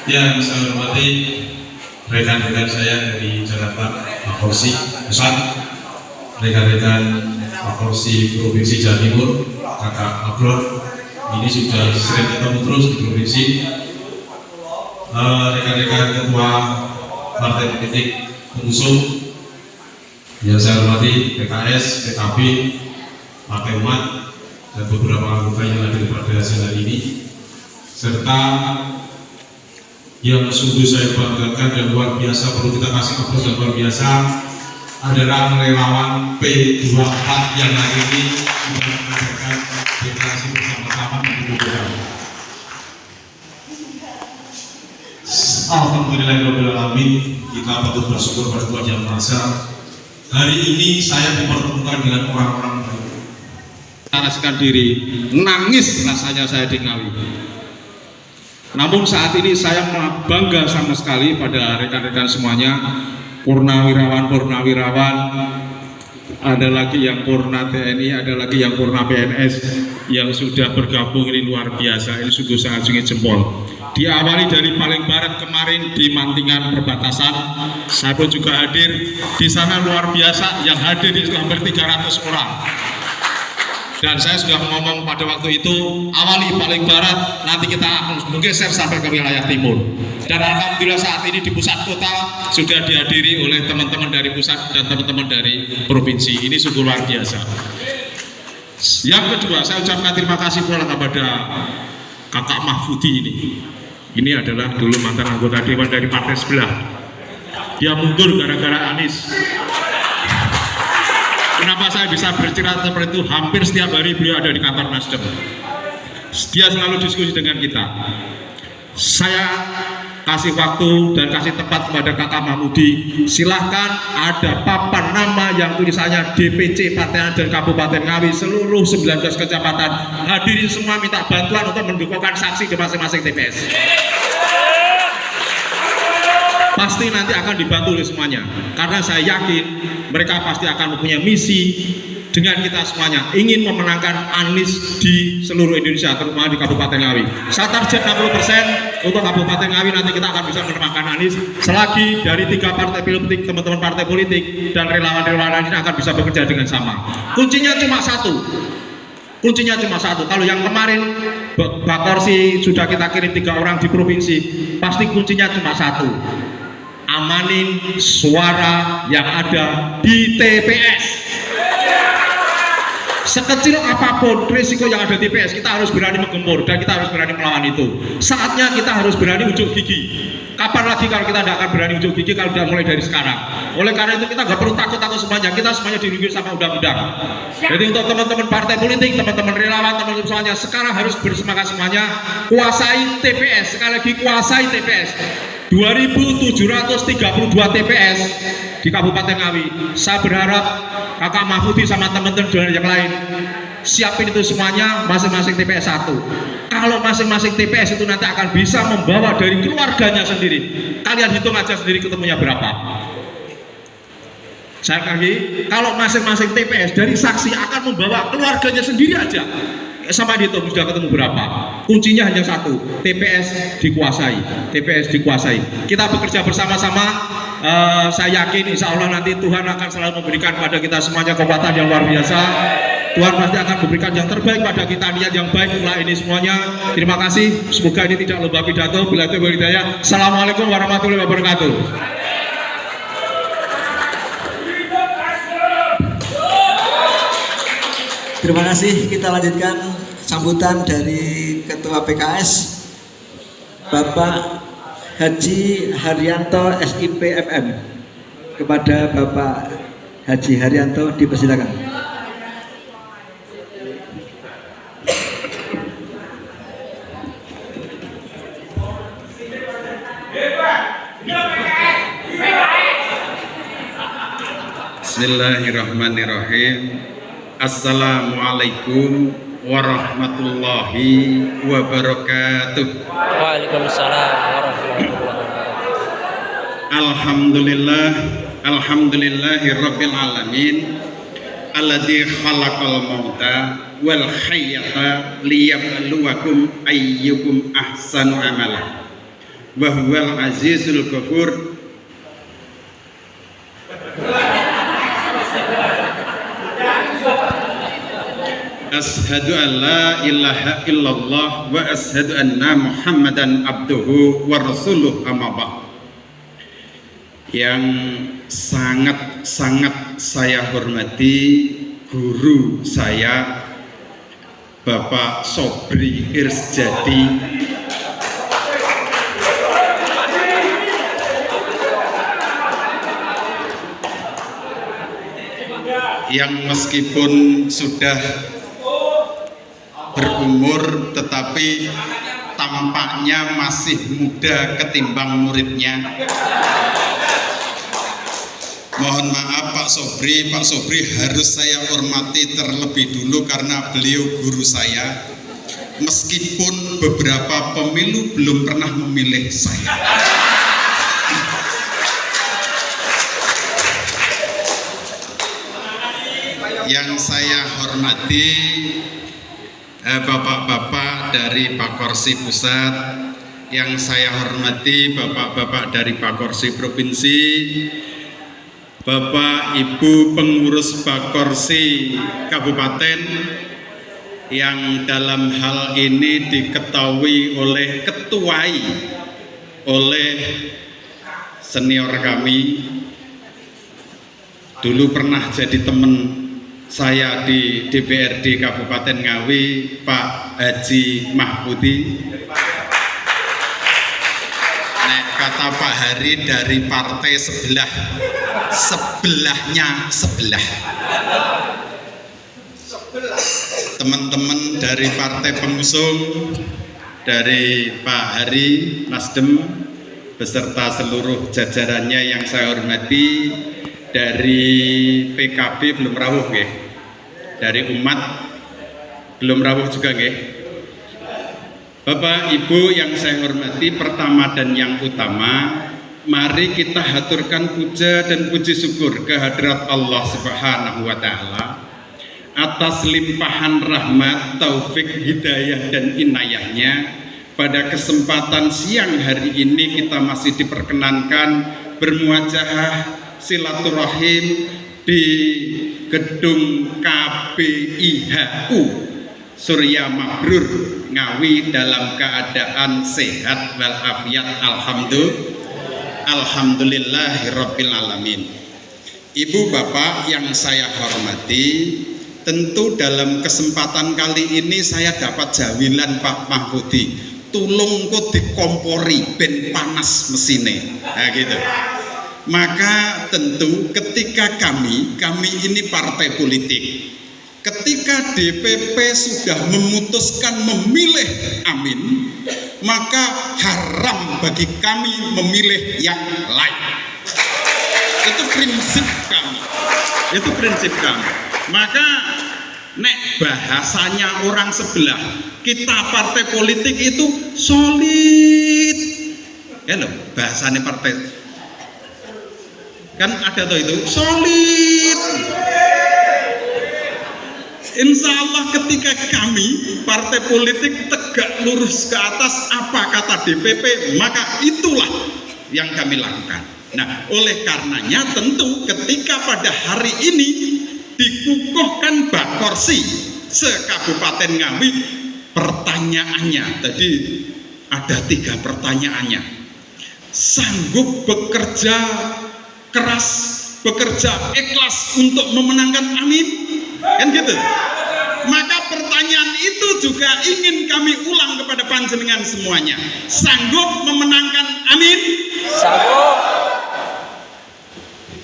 Yang saya hormati rekan-rekan saya dari Jakarta, Pak Korsi Pusat, rekan-rekan Pak Korsi Provinsi Jawa Timur, Kakak Abror, ini sudah sering ketemu terus di provinsi. Rekan-rekan ketua partai politik pengusung yang saya hormati, PKS, PKB, Partai Umat, dan beberapa anggota yang hadir pada siang hari ini, serta yang sungguh saya banggakan dan luar biasa, perlu kita kasih aplaus yang luar biasa adalah relawan P24 yang hari ini sudah mengadakan deklarasi bersama-sama di program. Alhamdulillahirobbilalamin, kita patut bersyukur pada Tuhan Yang Maha Esa. Hari ini saya dipertemukan dengan orang-orang baik. Menarasikan diri, nangis rasanya saya di Ngawi. Namun saat ini saya bangga sama sekali pada rekan-rekan semuanya, purnawirawan, ada lagi yang purna TNI, ada lagi yang purna PNS yang sudah bergabung. Ini luar biasa, ini sungguh sangat sungit jempol. Diawali dari paling barat kemarin di Mantingan perbatasan, saya pun juga hadir di sana. Luar biasa, yang hadir itu hampir 300 orang. Dan saya sudah ngomong pada waktu itu, awali paling barat, nanti kita menggeser sampai ke wilayah timur. Dan alhamdulillah saat ini di pusat kota sudah dihadiri oleh teman-teman dari pusat dan teman-teman dari provinsi. Ini sungguh luar biasa. Yang kedua, saya ucapkan terima kasih pula kepada Kakak Mahfudi ini. Ini adalah dulu mantan anggota dewan dari partai sebelah. Dia mundur gara-gara Anies. Kenapa saya bisa bercerita seperti itu? Hampir setiap hari beliau ada di kantor Nasdem. Dia selalu diskusi dengan kita. Saya kasih waktu dan kasih tempat kepada Kakak Mahfudi. Silahkan ada papan nama yang tulisannya DPC Partai dan Kabupaten Ngawi seluruh 19 kecamatan. Hadirin semua minta bantuan untuk mendukungan saksi di masing-masing TPS. Pasti nanti akan dibantu oleh semuanya, karena saya yakin mereka pasti akan mempunyai misi dengan kita semuanya, ingin memenangkan Anies di seluruh Indonesia, terutama di Kabupaten Ngawi. Saya target 60% untuk Kabupaten Ngawi, nanti kita akan bisa memenangkan Anies selagi dari 3 partai politik, teman-teman partai politik dan relawan-relawan ini akan bisa bekerja dengan sama. Kuncinya cuma satu. Kalau yang kemarin Pak Korsi sudah kita kirim 3 orang di provinsi, pasti kuncinya cuma satu. Amanin suara yang ada di TPS. Sekecil apapun risiko yang ada di TPS, kita harus berani menggempur dan kita harus berani melawan itu. Saatnya kita harus berani unjuk gigi. Kapan lagi kalau kita tidak akan berani unjuk gigi kalau tidak mulai dari sekarang? Oleh karena itu kita nggak perlu takut semuanya. Kita semuanya dilindungi sama undang-undang. Jadi untuk teman-teman partai politik, teman-teman relawan, teman-teman semuanya, sekarang harus bersemangat semuanya. Kuasai TPS. Sekali lagi kuasai TPS. 2.732 TPS di Kabupaten Ngawi. Saya berharap Kakak Mahfudi sama teman-teman yang lain siapin itu semuanya, masing-masing TPS 1. Kalau masing-masing TPS itu nanti akan bisa membawa dari keluarganya sendiri. Kalian hitung aja sendiri ketemunya berapa. Saya lagi, kalau masing-masing TPS dari saksi akan membawa keluarganya sendiri aja, sama dihitung sudah ketemu berapa. Kuncinya hanya satu, TPS dikuasai. Kita bekerja bersama-sama. Saya yakin insya Allah nanti Tuhan akan selalu memberikan pada kita semuanya kekuatan yang luar biasa. Tuhan pasti akan memberikan yang terbaik pada kita, niat yang baik pula ini semuanya. Terima kasih, semoga ini tidak lupa pidato. Bila itu hidayah. Assalamualaikum warahmatullahi wabarakatuh. Terima kasih. Kita lanjutkan sambutan dari Ketua PKS Bapak Haji Haryanto SIP FM. Kepada Bapak Haji Haryanto dipersilakan. Bismillahirrahmanirrahim. Assalamualaikum warahmatullahi wabarakatuh. Waalaikumsalam warahmatullahi wabarakatuh. Alhamdulillahi rabbil alamin. Alladzi khalaqal mauta wal hayyata liyabluwakum ayyukum ahsanu amala. wa huwal azizul ghafur. Ashhadu an la ilaha illallah wa ashhadu anna Muhammadan abduhu wa rasuluh, amma ba'd. Yang sangat-sangat saya hormati guru saya Bapak Sobri Irsjadi, yang meskipun sudah berumur tetapi tampaknya masih muda ketimbang muridnya. Mohon maaf Pak Sobri harus saya hormati terlebih dulu karena beliau guru saya, meskipun beberapa pemilu belum pernah memilih saya. Yang saya hormati bapak-bapak dari Pakorsi Pusat, yang saya hormati bapak-bapak dari Pakorsi Provinsi, Bapak Ibu pengurus Pakorsi Kabupaten, yang dalam hal ini diketahui ketuai oleh senior kami, dulu pernah jadi teman saya di DPRD Kabupaten Ngawi, Pak Haji Mahfudi. Nek kata Pak Hari dari partai sebelahnya sebelah. Teman-teman dari partai pengusung, dari Pak Hari Nasdem beserta seluruh jajarannya yang saya hormati, dari PKB belum rawuh nggih, dari umat belum rawuh juga nggih. Bapak Ibu yang saya hormati, pertama dan yang utama, mari kita haturkan puja dan puji syukur kehadirat Allah Subhanahu wa Ta'ala atas limpahan rahmat, taufik, hidayah dan inayahnya. Pada kesempatan siang hari ini kita masih diperkenankan bermuajahah silaturahim di gedung KPIHU Surya Mabrur Ngawi dalam keadaan sehat walafiat, alhamdulillahirabbil alamin. Ibu bapak yang saya hormati, tentu dalam kesempatan kali ini saya dapat jawilan Pak Mahfudi, tulung kok dikompori ben panas mesine. Nah gitu. Maka tentu ketika kami ini partai politik, ketika DPP sudah memutuskan memilih Amin, maka haram bagi kami memilih yang lain. Itu prinsip kami. Maka nek bahasanya orang sebelah, kita partai politik itu solid. Ya loh, bahasanya partai kan ada tuh itu solid. Insya Allah ketika kami partai politik tegak lurus ke atas apa kata DPP, maka itulah yang kami lakukan. Nah, oleh karenanya tentu ketika pada hari ini dikukuhkan Bakorsi se-Kabupaten Ngawi, pertanyaannya tadi ada 3 pertanyaannya. Sanggup bekerja keras, bekerja ikhlas untuk memenangkan Amin, kan gitu. Maka pertanyaan itu juga ingin kami ulang kepada panjenengan semuanya. Sanggup memenangkan Amin? Sanggup.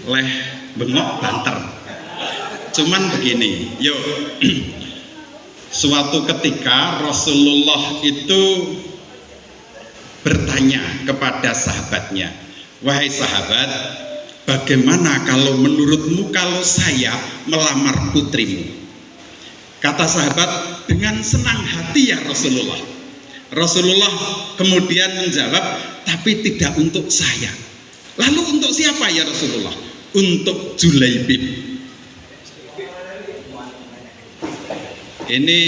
Leh bengok banter. Cuman begini, yuk. Suatu ketika Rasulullah itu bertanya kepada sahabatnya, wahai sahabat, bagaimana kalau menurutmu kalau saya melamar putrimu? Kata sahabat, dengan senang hati ya Rasulullah. Rasulullah kemudian menjawab, tapi tidak untuk saya. Lalu untuk siapa ya Rasulullah? Untuk Julaibib. Ini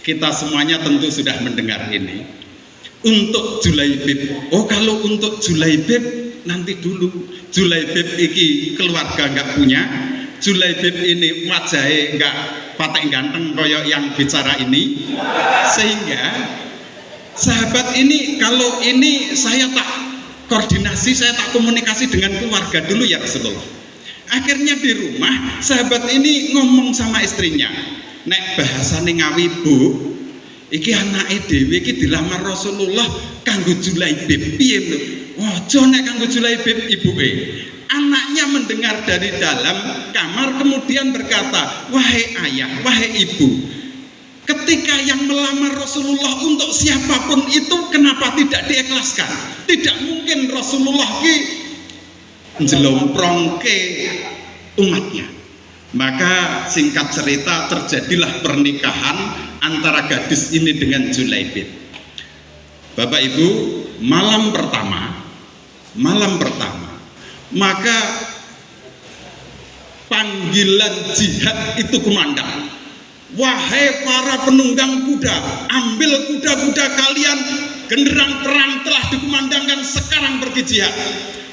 kita semuanya tentu sudah mendengar ini. Untuk Julaibib, oh kalau untuk Julaibib nanti dulu. Julaibib iki keluarga nggak punya. Julaibib ini wajahnya nggak patek ganteng koyok yang bicara ini, sehingga sahabat ini kalau ini saya tak koordinasi, saya tak komunikasi dengan keluarga dulu ya Rasulullah. Akhirnya di rumah sahabat ini ngomong sama istrinya, nek bahasane ngawi bu, iki anake dhewe iki dilamar Rasulullah kanggo Julaibib. Piye lho? Ojo nek kanggo Julaibib ibuke. Anaknya mendengar dari dalam kamar kemudian berkata, wahai ayah, wahai ibu, ketika yang melamar Rasulullah untuk siapapun itu kenapa tidak diikhlaskan? Tidak mungkin Rasulullah ki njlomprongke umatnya. Maka singkat cerita terjadilah pernikahan antara gadis ini dengan Julaibib. Bapak Ibu, malam pertama, maka panggilan jihad itu kumandang. Wahai para penunggang kuda, ambil kuda-kuda kalian, genderang perang telah dikumandangkan, sekarang pergi jihad.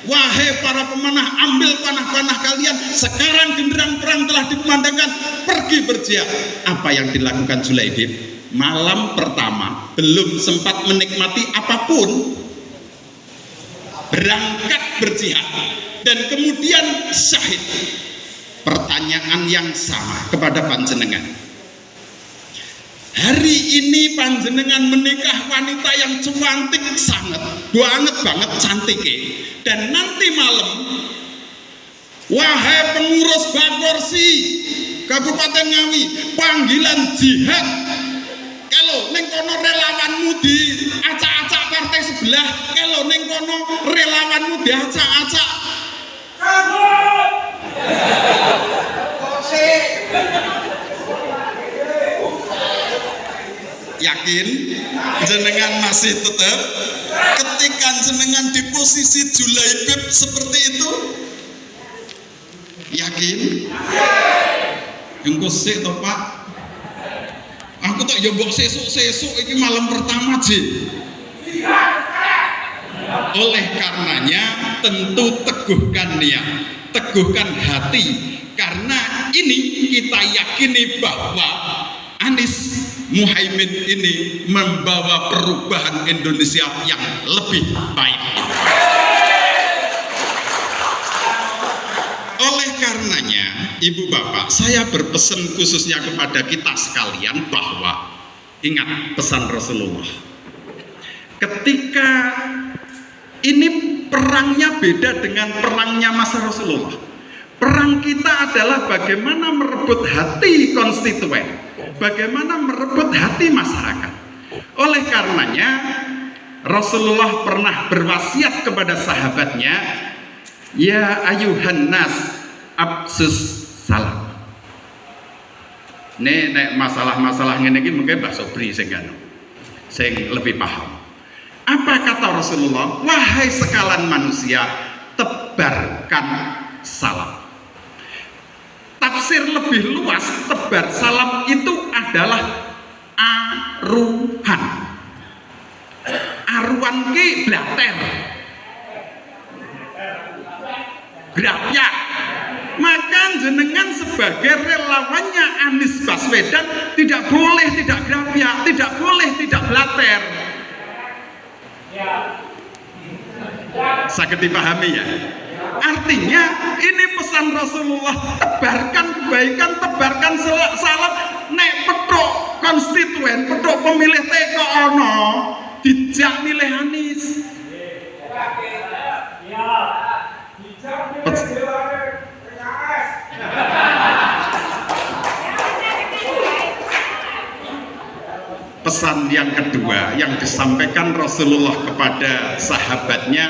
Wahai para pemanah, ambil panah-panah kalian, sekarang genderang perang telah dikumandangkan, pergi berjihad. Apa yang dilakukan Julaibib? Malam pertama belum sempat menikmati apapun, berangkat berjihad dan kemudian syahid. Pertanyaan yang sama kepada panjenengan, hari ini panjenengan menikah wanita yang cantik banget cantiknya, dan nanti malam wahai pengurus Bakorsi Kabupaten Ngawi, panggilan jihad. Kalau neng kono relawanmu di acak-acak partai sebelah, kalau neng kono relawanmu di acak-acak. Yakin jenengan masih tetap ketika jenengan di posisi Julaibib seperti itu? Yakin? Engko sik to Pak. Aku tak ya mbok sesuk iki malam pertama ji. Oleh karenanya tentu teguhkan niat, teguhkan hati, karena ini kita yakini bahwa Anies Muhaimin ini membawa perubahan Indonesia yang lebih baik. Oleh karenanya, Ibu Bapak, saya berpesan khususnya kepada kita sekalian bahwa ingat pesan Rasulullah. Ketika ini perangnya beda dengan perangnya masa Rasulullah. Perang kita adalah bagaimana merebut hati konstituen, bagaimana merebut hati masyarakat. Oleh karenanya, Rasulullah pernah berwasiat kepada sahabatnya, ya ayuhan nas absus salam. Nek masalah-masalah ngene iki mungkin Mbak Sobri sing lebih paham. Apa kata Rasulullah? Wahai sekalan manusia, tebarkan salam. Tafsir lebih luas, tebar salam itu adalah aruhan. Aruhan ki blater. Grapyak. Maka jenengan sebagai relawannya Anies Baswedan tidak boleh tidak grapyak, tidak boleh tidak blater. Sakit dipahami ya? Artinya ini pesan Rasulullah, tebarkan kebaikan, tebarkan salam. Nek petuk konstituen, petuk pemilih teko ono dijak milih Anies. Pesan yang kedua yang disampaikan Rasulullah kepada sahabatnya,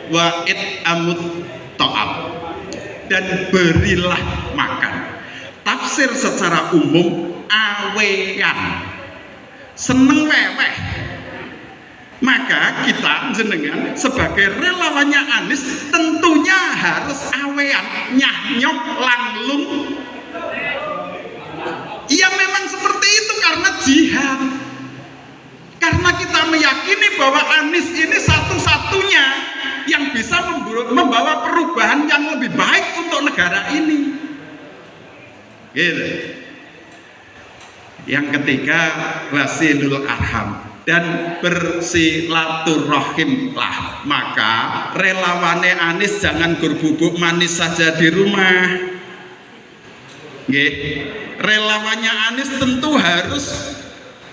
wa'id amut ta'am, dan berilah makan. Tafsir secara umum, awean, seneng weweh. Maka kita jenengan sebagai relawannya Anies tentunya harus awean, nyah-nyok, langlung. Ya memang seperti itu karena jihad. Karena kita meyakini bahwa Gitu. Yang ketiga wasilul arham, dan bersilaturahimlah. Maka relawane Anies jangan berbubuk manis saja di rumah. Nggih. Relawannya Anies tentu harus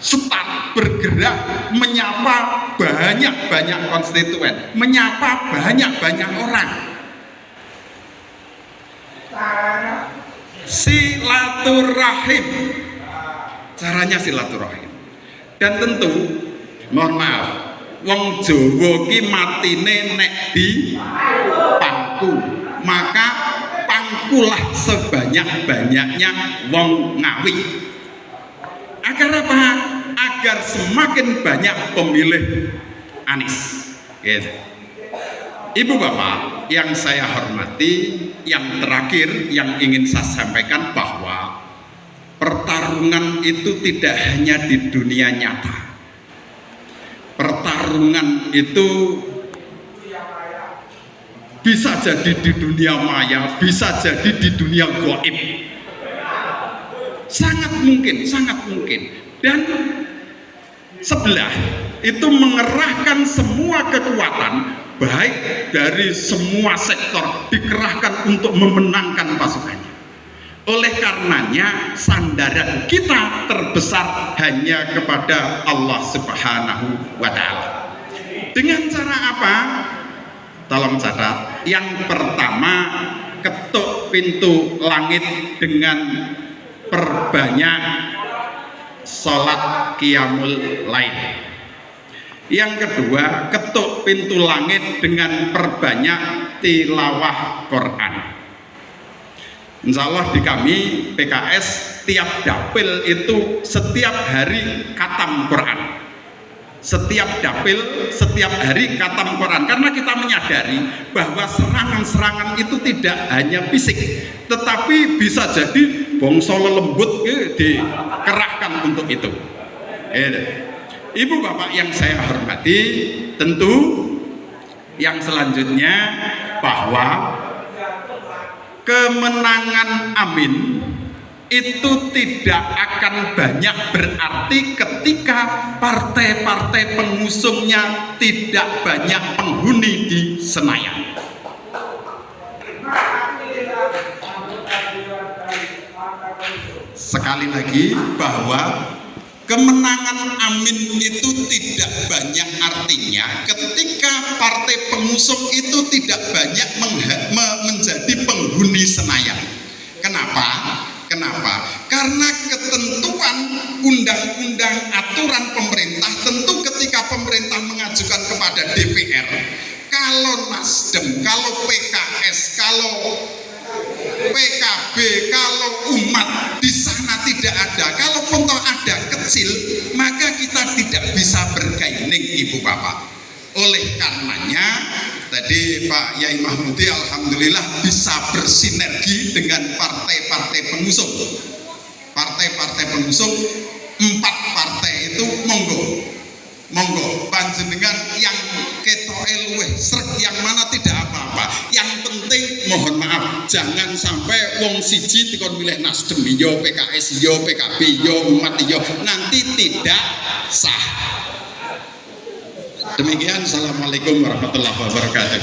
start bergerak menyapa banyak-banyak konstituen, menyapa banyak-banyak orang. Silaturahim. Caranya silaturahim. Dan tentu mohon maaf, wong Jawa ki matine nek di pangku, maka pangkulah sebanyak-banyaknya wong Ngawi. Agar apa? Agar semakin banyak pemilih Anies. Gitu. Ibu bapak yang saya hormati, yang terakhir yang ingin saya sampaikan bahwa pertarungan itu tidak hanya di dunia nyata. Pertarungan itu bisa jadi di dunia maya, bisa jadi di dunia gaib. Sangat mungkin, sangat mungkin. Dan sebelah itu mengerahkan semua kekuatan, baik dari semua sektor, dikerahkan untuk memenangkan pasukannya. Oleh karenanya sandaran kita terbesar hanya kepada Allah Subhanahu wa Ta'ala. Dengan cara apa? Tolong catat. Yang pertama, ketuk pintu langit dengan perbanyak sholat qiyamul lail. Yang kedua, ketuk pintu langit dengan perbanyak tilawah Quran. Insya Allah di kami PKS tiap dapil itu setiap hari khatam Quran. Setiap dapil setiap hari khatam Quran, karena kita menyadari bahwa serangan-serangan itu tidak hanya fisik, tetapi bisa jadi bongso lembut dikerahkan untuk itu. Ibu bapak yang saya hormati, tentu yang selanjutnya bahwa kemenangan Amin itu tidak akan banyak berarti ketika partai-partai pengusungnya tidak banyak penghuni di Senayan. Sekali lagi bahwa kemenangan Amin itu tidak banyak artinya ketika partai pengusung itu tidak banyak menjadi penghuni Senayan. Kenapa? Karena ketentuan undang-undang aturan pemerintah, tentu ketika pemerintah mengajukan kepada DPR, kalau Nasdem, kalau PKS, kalau PKB, kalau umat di sana tidak ada, kalaupun toh ada kecil, maka kita tidak bisa bergaining, ibu bapak. Oleh karenanya tadi Pak Yai Mahmudi alhamdulillah bisa bersinergi dengan partai-partai pengusung. Partai-partai pengusung 4 partai itu monggo panjenengan yang ketoke luweh srek, yang mana tidak apa-apa. Yang penting mohon maaf jangan sampai wong siji dikon milih Nasdem yo, PKS yo, PKB yo, umat yo, nanti tidak sah. Demikian, assalamualaikum warahmatullahi wabarakatuh.